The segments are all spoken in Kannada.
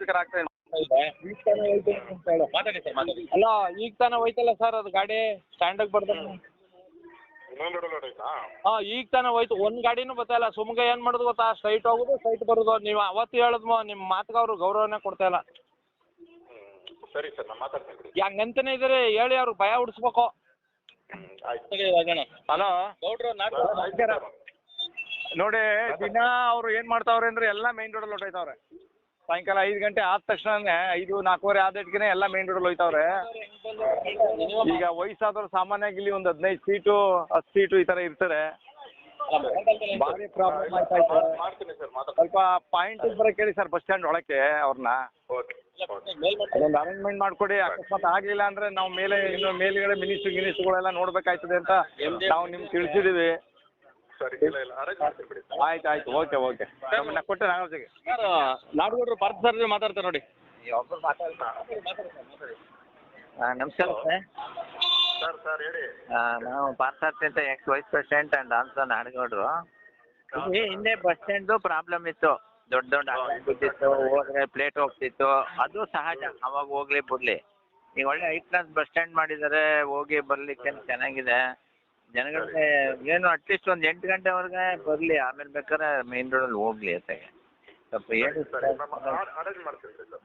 ಅನುಕೂಲಕರ ಆಗ್ತಾ ಇದೆ. ಮಾತಾಡಿ ಸರ್ ಮಾತಾಡಿ. ಅಲ್ಲ ಈಗ ತಾನೇ ಹೋಯ್ತಲ್ಲ ಸರ್ ಅದು ಗಾಡಿ ಸ್ಟ್ಯಾಂಡಿಗೆ ಬರ್ತಾರೆ. ಹಾಂ ಈಗ ತಾನೇ ಹೋಯ್ತು, ಒಂದು ಗಾಡಿನೂ ಬರ್ತಾಯಿಲ್ಲ. ಸುಮ್ಗೆ ಏನು ಮಾಡೋದು ಗೊತ್ತಾ, ಸ್ಟ್ರೈಟ್ ಹೋಗೋದು ಸ್ಟ್ರೈಟ್ ಬರೋದು. ನೀವು ಅವತ್ತು ಹೇಳಿದ್ಮೋ ನಿಮ್ಮ ಮಾತಿಗೆ ಅವರು ಗೌರವನೇ ಕೊಡ್ತಾಯಿಲ್ಲ. ಸರಿ ಸರ್ ನಾನು ಮಾತಾಡ್ತೀನಿ. ಹಂಗಂತನೇ ಇದ್ದಾರೆ, ಹೇಳಿ ಅವ್ರು ಭಯ ಉಡಿಸ್ಬೇಕು. ಹಲೋ ಗೌಡ್ರು ನೋಡಿ, ದಿನ ಅವ್ರು ಏನು ಮಾಡ್ತಾವ್ರೆ ಅಂದರೆ ಎಲ್ಲ ಮೇನ್ ರೋಡಲ್ಲಿ ಹೊಟ್ಟೋಯ್ತವ್ರೆ. ಸಾಯಂಕಾಲ 5 ಗಂಟೆ ಆದ ತಕ್ಷಣನೇ 5, 4:15 ಆದಟ್ಟಿಗೆ ಎಲ್ಲ ಮೇನ್ ರೋಡಲ್ಲಿ ಹೋಯ್ತವ್ರೆ. ಈಗ ವಯಸ್ಸಾದವ್ರು ಸಾಮಾನ್ಯವಾಗಿ ಇಲ್ಲಿ ಒಂದು 15 ಸೀಟು 10 ಸೀಟು ಈ ಥರ ಇರ್ತಾರೆ. ಭಾರಿ ಪ್ರಾಬ್ಲಮ್ ಆಯ್ತಾಯ್ತು. ಸ್ವಲ್ಪ ಪಾಯಿಂಟಿಗೆ ಬರೋಕೆ ಹೇಳಿ ಸರ್, ಬಸ್ ಸ್ಟ್ಯಾಂಡ್ ಒಳಕ್ಕೆ ಅವ್ರನ್ನ ಅದೊಂದು ಅರೇಂಜ್ಮೆಂಟ್ ಮಾಡಿಕೊಡಿ. ಅಕಸ್ಮಾತ್ ಆಗಲಿಲ್ಲ ಅಂದರೆ ನಾವು ಮೇಲೆ ಇನ್ನು ಮೇಲ್ಗಡೆ ಮಿನಿಸ್ಟ್ರುಗಳೆಲ್ಲ ನೋಡಬೇಕಾಯ್ತದೆ ಅಂತ ನಾವು ನಿಮ್ಗೆ ತಿಳಿಸಿದ್ದೀವಿ. ಆಯ್ತು ಆಯ್ತು, ಓಕೆ ಓಕೆ. ನಮ್ಮನ್ನ ಕೊಟ್ಟೆ ನಾಗರಾಜಿಗೆ ಸರ್, ನಾಡಗೌಡರು ಪಾರ್ಥ ಸರ್ ಮಾತಾಡ್ತಾರೆ ನೋಡಿ. ಒಬ್ಬರು ನಮಸ್ಕಾರ ಸರ್. ಸರ್ ಹೇಳಿ. ನಾವು ಪಾರ್ಥಾರ್ಥಿ ಅಂತ ವೈಸ್ ಪ್ರೆಸಿಡೆಂಟ್ ಅಂಡ್ ಆಲ್ಸೋ ನಾಡಗೌಡರು. ಹಿಂದೆ ಬಸ್ ಸ್ಟ್ಯಾಂಡು ಪ್ರಾಬ್ಲಮ್ ಇತ್ತು, ದೊಡ್ಡ ದೊಡ್ಡ ಬಿದ್ದಿತ್ತು, ಹೋದ್ರೆ ಪ್ಲೇಟ್ ಹೋಗ್ತಿತ್ತು. ಅದು ಸಹಜ, ಅವಾಗ ಹೋಗ್ಲಿ ಬಿಡ್ಲಿ. ಈಗ ಒಳ್ಳೆ ಹೈ ಕ್ಲಾಸ್ ಬಸ್ ಸ್ಟ್ಯಾಂಡ್ ಮಾಡಿದ್ದಾರೆ, ಹೋಗಿ ಬರ್ಲಿಕ್ಕೆ ಚೆನ್ನಾಗಿದೆ. ಜನಗಳಿಗೆ ಏನು ಅಟ್ಲೀಸ್ಟ್ ಒಂದು 8 ಗಂಟೆವರೆಗೆ ಬರಲಿ, ಆಮೇಲೆ ಬೇಕಾದ್ರೆ ಮೇನ್ ರೋಡಲ್ಲಿ ಹೋಗ್ಲಿ ಅಂತ ಸ್ವಲ್ಪ ಹೇಳಿ ಸರ್.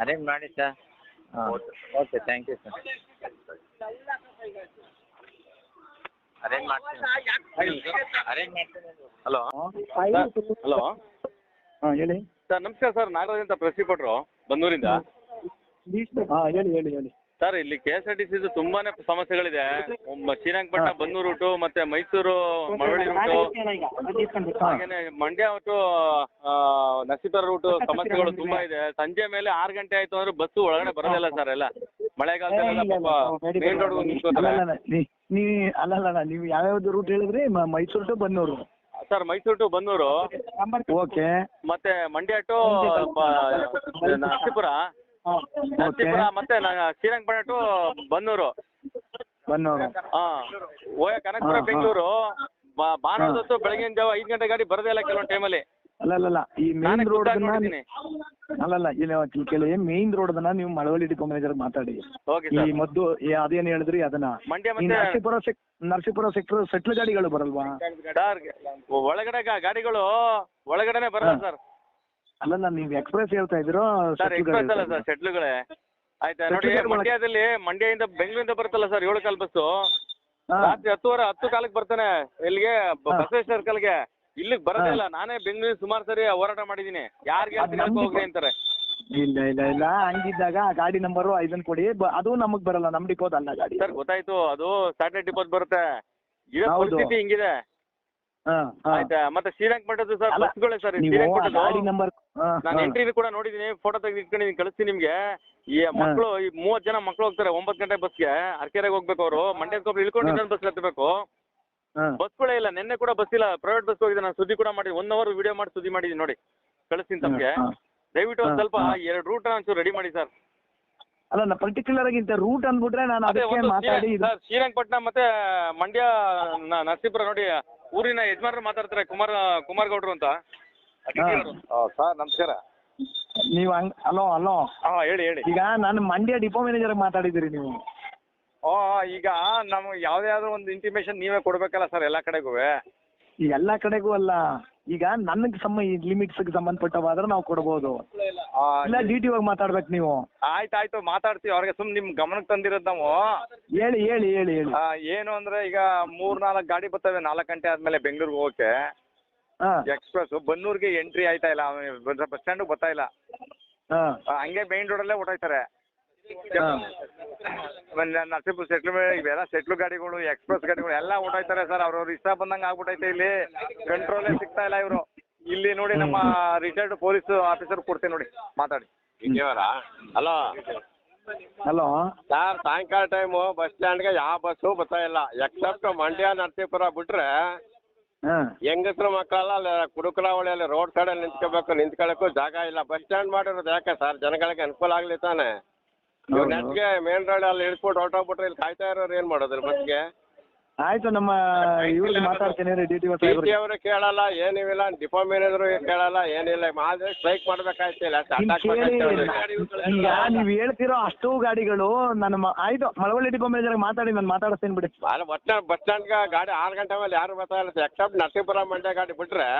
ಅರೇಂಜ್ ಮಾಡಿ ಸರ್. ಹಾಂ okay, thank you sir. Arrange ಮಾಡ್ತೀನಿ. ಹಲೋ ಹಲೋ ಹಾಂ ಹೇಳಿ ಸರ್. ನಮಸ್ಕಾರ ಸರ್, ನಾಗರಾಜ್ ಅಂತ ಪ್ರೆಸ್ ರಿಪೋರ್ಟ್ರು ಬನ್ನೂರಿಂದ. ಹಾಂ ಹೇಳಿ ಹೇಳಿ ಹೇಳಿ ಸರ್, ಇಲ್ಲಿ KSRTC ತುಂಬಾನೇ ಸಮಸ್ಯೆಗಳಿದೆ. ಶ್ರೀರಂಗಪಟ್ಟಣ ಬನ್ನೂರು ರೂಟು, ಮತ್ತೆ ಮೈಸೂರು ಮಳವಳ್ಳಿ ರೂಟು, ಹಾಗೇನೆ ಮಂಡ್ಯ ಟು ನರಸೀಪುರ ರೂಟು ಸಮಸ್ಯೆಗಳು ತುಂಬಾ ಇದೆ. ಸಂಜೆ ಮೇಲೆ 6 ಗಂಟೆ ಆಯ್ತು ಅಂದ್ರೆ ಬಸ್ಸು ಒಳಗಡೆ ಬರೋದಿಲ್ಲ ಸರ್. ಎಲ್ಲ ಮಳೆಗಾಲದಲ್ಲೆಲ್ಲ ಪಾಪ ಮೇನ್ ರೋಡ್ ನಿಂತ್ಕೋತಾರೆ. ಅಲ್ಲಲ್ಲ ನೀವು ಯಾವ್ಯಾವ್ದು ರೂಟ್ ಹೇಳಿದ್ರಿ? Mysuru to Bannur sir. Mysuru to Bannur, okay. ಮತ್ತೆ ಮಂಡ್ಯ ಟು ನರಸೀಪುರ, ಮತ್ತೆ ಶ್ರೀರಂಗಪಟ್ಟಣ ಟು ಬನ್ನೂರು. ಹಾಂ, ಕನಕಪುರ ಬೆಂಗಳೂರು ಭಾನುವಾರದೊತ್ತು ಬೆಳಗಿನ ಜಾವ 5 ಗಂಟೆ ಗಾಡಿ ಬರೋದೇ ಇಲ್ಲ ಕೆಲವೊಂದು ಟೈಮಲ್ಲಿ. ಅಲ್ಲಲ್ಲ ಈ ಮೇನ್ ರೋಡ್ ಅಲ್ಲಲ್ಲ ಇಲ್ಲಿ ಕೇಳಿ, ಮೇನ್ ರೋಡ್ ನೀವು ಮಳವಳ್ಳಿ ಡಿಪೋ ಮ್ಯಾನೇಜರ್ ಮಾತಾಡಿ. ಈ ಮದ್ದು ಅದೇನು ಹೇಳಿದ್ರಿ ಅದನ್ನ. ಮಂಡ್ಯ ನರಸೀಪುರ ಸೆಕ್ಟರ್ ಸೆಟ್ಲ್ ಗಾಡಿಗಳು ಬರಲ್ವಾ ಸರ್? ಒಳಗಡೆ ಗಾಡಿಗಳು ಒಳಗಡೆನೆ ಬರಲ್ಲ ಸರ್. ಅಲ್ಲಲ್ಲ ನೀವು ಎಕ್ಸ್ಪ್ರೆಸ್ ಹೇಳ್ತಾ ಇದ್ರು ಸರ್. ಎಕ್ಸ್ಪ್ರೆಸ್ ಅಲ್ಲ ಸರ್, ಸೆಟ್ಲುಗಳೇ. ಆಯ್ತಾ ನೋಡಿ, ಮಂಡ್ಯದಿಂದ ಬೆಂಗಳೂರಿಂದ ಬರುತ್ತಲ್ಲ ಸರ್ 7 ಕಾಲ್ ಬಸ್ಸು. ರಾತ್ರಿ 10 ಕಾಲಕ್ಕೆ ಬರ್ತಾನೆ ಇಲ್ಲಿಗೆ ಬಸವೇಶ್ವರ ಸರ್ಕಲ್ಗೆ. ಇಲ್ಲಿಗೆ ಬರೋದಿಲ್ಲ. ನಾನೇ ಬೆಂಗಳೂರಿಗೆ ಸುಮಾರು ಸರಿ ಹೋರಾಟ ಮಾಡಿದ್ದೀನಿ. ಯಾರಿಗೆ ಹೋಗ್ರಿ ಅಂತಾರೆ. ಇಲ್ಲ ಇಲ್ಲ ಇಲ್ಲ, ಹಂಗಿದ್ದಾಗ ಗಾಡಿ ನಂಬರು ಇದನ್ನ ಕೊಡಿ. ಅದು ನಮಗ್ ಬರಲ್ಲ, ನಮ್ ಡಿಪೋದ್ ಅಲ್ಲ ಗಾಡಿ. ಸರ್ ಗೊತ್ತಾಯ್ತು, ಅದು ಸ್ಯಾಟಲೈಟ್ ಡಿಪೋದ್ ಬರುತ್ತೆ. ಈಗ ಪರಿಸ್ಥಿತಿ ಹಿಂಗಿದೆ. ಆಯ್ತಾ. ಮತ್ತೆ ಶ್ರೀರಂಗಪಟ್ಟಣದ್ದು ಸರ್ ಬಸ್ಗಳೇ ಸರ್. ನಾನು ಎಂಟ್ರಿ ಕೂಡ ನೋಡಿದೀನಿ, ಫೋಟೋ ತೆಗೆದು ಇಟ್ಕೊಂಡಿದ್ದೀನಿ, ಕಳಿಸ್ತೀನಿ ನಿಮ್ಗೆ. ಈ ಮಕ್ಕಳು 30 ಜನ ಮಕ್ಕಳು ಹೋಗ್ತಾರೆ 9 ಗಂಟೆ ಬಸ್ಗೆ. ಅರಕೆರೆಗೆ ಹೋಗ್ಬೇಕು ಅವರು. ಮಂಡ್ಯದ ಇಳ್ಕೊಂಡು ಬಸ್ ಹತ್ತಬೇಕು. ಬಸ್ಗಳೇ ಇಲ್ಲ. ನಿನ್ನೆ ಕೂಡ ಬಸ್ ಇಲ್ಲ, ಪ್ರೈವೇಟ್ ಬಸ್ ಹೋಗಿದೆ. ನಾನು ಸುದ್ದಿ ಕೂಡ ಮಾಡಿ 1 ಅವರ್ ವಿಡಿಯೋ ಮಾಡಿ ಸುದ್ದಿ ಮಾಡಿದ್ದೀನಿ ನೋಡಿ, ಕಳಿಸ್ತೀನಿ ತಮಗೆ. ದಯವಿಟ್ಟು ಒಂದು ಸ್ವಲ್ಪ 2 ರೂಟ್ ಒಂಚೂರು ರೆಡಿ ಮಾಡಿ ಸರ್. ಅಲ್ಲ ಪರ್ಟಿಕ್ಯುಲರ್ ಆಗಿ ರೂಟ್ ಅಂದ್ಬಿಟ್ರೆ ನಾನು ಅದಕ್ಕೆ ಮಾತಾಡಿ ಸರ್. ಶ್ರೀರಂಗಪಟ್ಟಣ ಮತ್ತೆ ಮಂಡ್ಯ ನರಸೀಪುರ ನೋಡಿ, ಊರಿನ ಯಜಮಾನರು ಮಾತಾಡ್ತಾರೆ, ಕುಮಾರ್ ಗೌಡ್ರು ಅಂತ. ಸರ್ ನಮಸ್ಕಾರ. ನೀವು ಹಲೋ ಹಲೋ. ಹಾಂ ಹೇಳಿ ಹೇಳಿ. ಈಗ ನಾನು ಮಂಡ್ಯ ಡಿಪೋ ಮ್ಯಾನೇಜರ್ ಮಾತಾಡಿದ್ದೀರಿ ನೀವು. ಈಗ ನಮ್ಗೆ ಯಾವ್ದಾದ್ರು ಒಂದು ಇಂಟಿಮೇಷನ್ ನೀವೇ ಕೊಡ್ಬೇಕಲ್ಲ ಸರ್ ಎಲ್ಲ ಕಡೆಗೂ. ಎಲ್ಲ ಕಡೆಗೂ ಅಲ್ಲ, ಈಗ ನನಗೆ ಲಿಮಿಟ್ಸ್ಗೆ ಸಂಬಂಧಪಟ್ಟವಾದ್ರೆ ನಾವು ಕೊಡ್ಬೋದು. ಇಲ್ಲ DTO ಆಗಿ ಮಾತಾಡ್ಬೇಕು ನೀವು. ಆಯ್ತಾಯ್ತು ಮಾತಾಡ್ತೀವಿ. ಅವ್ರಿಗೆ ಸುಮ್ಮನೆ ನಿಮ್ ಗಮನಕ್ಕೆ ತಂದಿರೋದು ನಾವು. ಹೇಳಿ ಹೇಳಿ ಹೇಳಿ ಹೇಳಿ. ಏನು ಅಂದ್ರೆ ಈಗ 3-4 ಗಾಡಿ ಬರ್ತವೆ 4 ಗಂಟೆ ಆದ್ಮೇಲೆ ಬೆಂಗಳೂರಿಗೆ ಹೋಗಕ್ಕೆ. ಎಕ್ಸ್ಪ್ರೆಸ್ ಬನ್ನೂರಿಗೆ ಎಂಟ್ರಿ ಆಯ್ತಾ ಇಲ್ಲ, ಬಸ್ ಸ್ಟ್ಯಾಂಡ್ ಬರ್ತಾ ಇಲ್ಲ. ಹಂಗೆ ಮೇನ್ ರೋಡಲ್ಲೇ ಹೊಟ್ಟೋಯ್ತಾರೆ. ನರಸೀಪುರ ಸೆಟ್ಲು ಇವೆಲ್ಲ ಸೆಟ್ಲು ಗಾಡಿಗಳು, ಎಕ್ಸ್ಪ್ರೆಸ್ ಗಾಡಿಗಳು ಎಲ್ಲ ಓಡಾಯ್ತಾರೆ ಸರ್. ಅವ್ರವ್ರು ಇಷ್ಟ ಬಂದಂಗೆ ಆಗ್ಬಿಟ್ಟೈತೆ. ಇಲ್ಲಿ ಕಂಟ್ರೋಲೇ ಸಿಗ್ತಾ ಇಲ್ಲ ಇವರು. ಇಲ್ಲಿ ನೋಡಿ ನಮ್ಮ ರಿಟೈರ್ಡ್ ಪೊಲೀಸ್ ಆಫೀಸರ್ ಕೊಡ್ತೀನಿ ನೋಡಿ, ಮಾತಾಡಿ. Hello hello sir. ಸಾಯಂಕಾಲ ಟೈಮು ಬಸ್ ಸ್ಟ್ಯಾಂಡ್ಗೆ ಯಾವ ಬಸ್ಸು ಬರ್ತಾ ಇಲ್ಲ, ಎಕ್ಸೆಪ್ಟ್ ಮಂಡ್ಯ ನರಸೀಪುರ ಬಿಟ್ರೆ. ಹೆಂಗಸ್ರು ಮಕ್ಕಳೆಲ್ಲ ಕುಡುಕರಾವಳಿಯಲ್ಲಿ ರೋಡ್ ಸೈಡಲ್ಲಿ ನಿಂತ್ಕೊಳ್ಳೋಕ್ಕೂ ಜಾಗ ಇಲ್ಲ. ಬಸ್ ಸ್ಟ್ಯಾಂಡ್ ಮಾಡಿರೋದು ಯಾಕೆ ಸರ್? ಜನಗಳಿಗೆ ಅನುಕೂಲ ಆಗಲಿ ತಾನೆ. ನೆಟ್ಗೆ ಮೇನ್ ರೋಡಲ್ಲಿ ಇಳಿಸ್ಬಿಟ್ಟು ಹೊರಟೋಗ್ಬಿಟ್ರೆ ಇಲ್ಲಿ ಕಾಯ್ತಾ ಇರೋರು ಏನು ಮಾಡೋದಿಲ್ಲ ಬಸ್ಗೆ? ಆಯ್ತು ನಮ್ಮ ಇವ್ರಿಗೆ ಮಾತಾಡ್ತೀನಿ ರೀ ಡಿ ಟಿ ಒ ಸಾಹೇಬ್ರಿಗೆ. ಅವರು ಕೇಳಲ್ಲ ಏನಿಲ್ಲ, ಡಿಪೋ ಮ್ಯಾನೇಜರು ಕೇಳಲ್ಲ ಏನಿಲ್ಲ, ಮಾಡಿದ್ರೆ ಸ್ಟ್ರೈಕ್ ಮಾಡ್ಬೇಕಾಯ್ತಿಲ್ಲ, ಅಟ್ಯಾಕ್ ಈಗ ನೀವ್ ಹೇಳ್ತಿರೋ ಅಷ್ಟು ಗಾಡಿಗಳು ನನ್ನ ಆಯ್ತು ಮಳವಳ್ಳಿ ಡಿಪೋ ಮ್ಯಾನೇಜರ್ ಮಾತಾಡಿ ನಾನು ಮಾತಾಡಿಸ್ತೀನಿ ಬಿಡಿ. ಬಸ್ ಸ್ಟ್ಯಾಂಡ್ಗೆ ಗಾಡಿ 6 ಗಂಟೆ ಮೇಲೆ ಯಾರು ಬರ್ತಾ ಇಲ್ಲ, ಎಕ್ಸೆಪ್ಟ್ ನರಸೀಪುರ ಮಂಡ್ಯ ಗಾಡಿ ಬಿಟ್ರೆ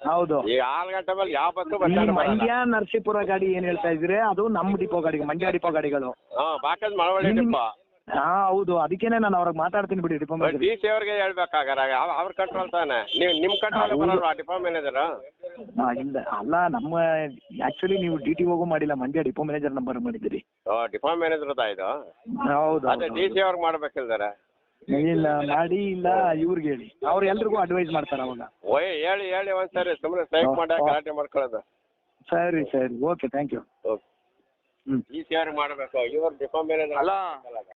ಹೌದು ಈಗ 6 ಗಂಟೆ ಮೇಲೆ ಯಾವ ಬಸ್ಸು ಈ ಬಸ್ ಸ್ಟ್ಯಾಂಡ್ ಬರಲ್ಲ. ಮಂಡ್ಯ ನರಸೀಪುರ ಗಾಡಿ ಏನ್ ಹೇಳ್ತಾ ಇದ್ರಿ ಅದು ನಮ್ಮ ಡಿಪೋ ಗಾಡಿಗೆ, ಮಂಡ್ಯ ಡಿಪೋ ಗಾಡಿಗಳು. ಬಾಕಸ್ ಮಳವಳ್ಳಿ ಡಿಪೋ. ಹಾ ಹೌದು, ಅದಕ್ಕೇನೆ ನಾನು ಅವ್ರಿಗೆ ಮಾತಾಡ್ತೀನಿ ಬಿಡಿ ಡಿಪೋ ಮ್ಯಾನೇಜರ್. ಡಿ ಸಿ ಅವ್ರಿಗೆ ಹೇಳ್ಬೇಕಾಗಾರ, ಅವ್ರ ಕಂಟ್ರೋಲ್ ತಾನೆ, ನೀವು ನಿಮ್ಮ ಕಂಟ್ರೋಲ್ ಬರಲ್ವಾ ಡಿಪೋ ಮ್ಯಾನೇಜರ್? ಇಲ್ಲ ಅಲ್ಲ, ನಮ್ಮ ಆಕ್ಚುಲಿ ನೀವು ಡಿ ಟಿ ಒಗೂ ಮಾಡಿಲ್ಲ, ಮಂಡ್ಯ ಡಿಪೋ ಮ್ಯಾನೇಜರ್ ನಂಬರ್ ಮಾಡಿದ್ದೀರಿ. ಡಿಪೋ ಮ್ಯಾನೇಜರ್ ಇದು? ಹೌದು ಅದೇ ಡಿ ಸಿ ಅವ್ರಿಗೆ ಮಾಡ್ಬೇಕಿಲ್ದಾರೆ. ಇಲ್ಲ ಮಾಡಿ ಇಲ್ಲ ಇವ್ರಿಗೆ ಹೇಳಿ, ಅವ್ರು ಎಲ್ರಿಗೂ ಅಡ್ವೈಸ್ ಮಾಡ್ತಾರೆ ಅವಾಗ. ಹೇಳಿ ಒಂದ್ಸರಿ, ಸುಮ್ಮನೆ ಸ್ಟ್ರೈಕ್ ಮಾಡಿ ಗಲಾಟೆ ಮಾಡ್ಕೊಳ್ಳೋದು. ಸರಿ okay thank you. D C ಅವ್ರಿಗೆ ಮಾಡ್ಬೇಕು, ಇವ್ರು ಡಿಪೋ ಮ್ಯಾನೇಜರ್ ಅಲ್ಲ